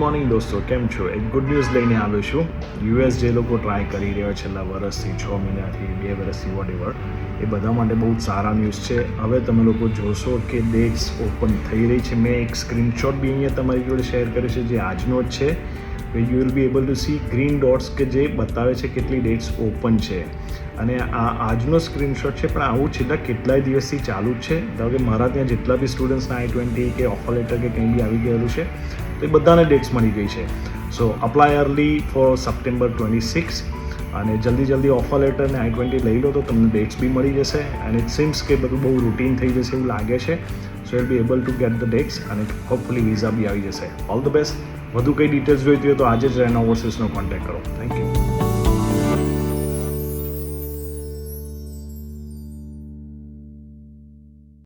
Morning દોસ્તો, કેમ છો? એક ગુડ ન્યૂઝ લઈને આવ્યો છું. યુએસ જે લોકો ટ્રાય કરી રહ્યા છેલ્લા વર્ષથી, 6 મહિનાથી, 2 વર્ષથી, વોટ એવર, એ બધા માટે બહુ સારા ન્યૂઝ છે. હવે તમે લોકો જોશો કે ડેટ્સ ઓપન થઈ રહી છે. મેં એક સ્ક્રીનશોટ બી અહીંયા તમારી જોડે શેર કર્યો છે, જે આજનો જ છે. You will be able two sea green dots કે જે બતાવે છે કેટલી ડેટ્સ ઓપન છે. અને આ આજનો સ્ક્રીનશોટ છે, પણ આવું છેલ્લા કેટલાય દિવસથી ચાલુ જ છે. ધારો કે મારા ત્યાં જેટલા બી સ્ટુડન્ટ્સના I-20 કે ઓફર લેટર કે કંઈ બી આવી ગયેલું છે, તો એ બધાને ડેટ્સ મળી ગઈ છે. સો અપ્લાય અર્લી ફોર સપ્ટેમ્બર 26. અને જલ્દી ઓફર લેટર ને I-20 લઈ લો તો તમને ડેટ્સ બી મળી જશે. અને ઇટ સીમ્સ કે બધું બહુ રૂટીન થઈ જશે એવું લાગે છે. So will be able to get the dates અને હોપફુલી વિઝા બી આવી જશે. All the best. વધુ કંઈ ડિટેલ્સ જોઈતી હોય તો આજે જ રેનો ઓવરસીઝનો કોન્ટેક્ટ કરો. Thank you.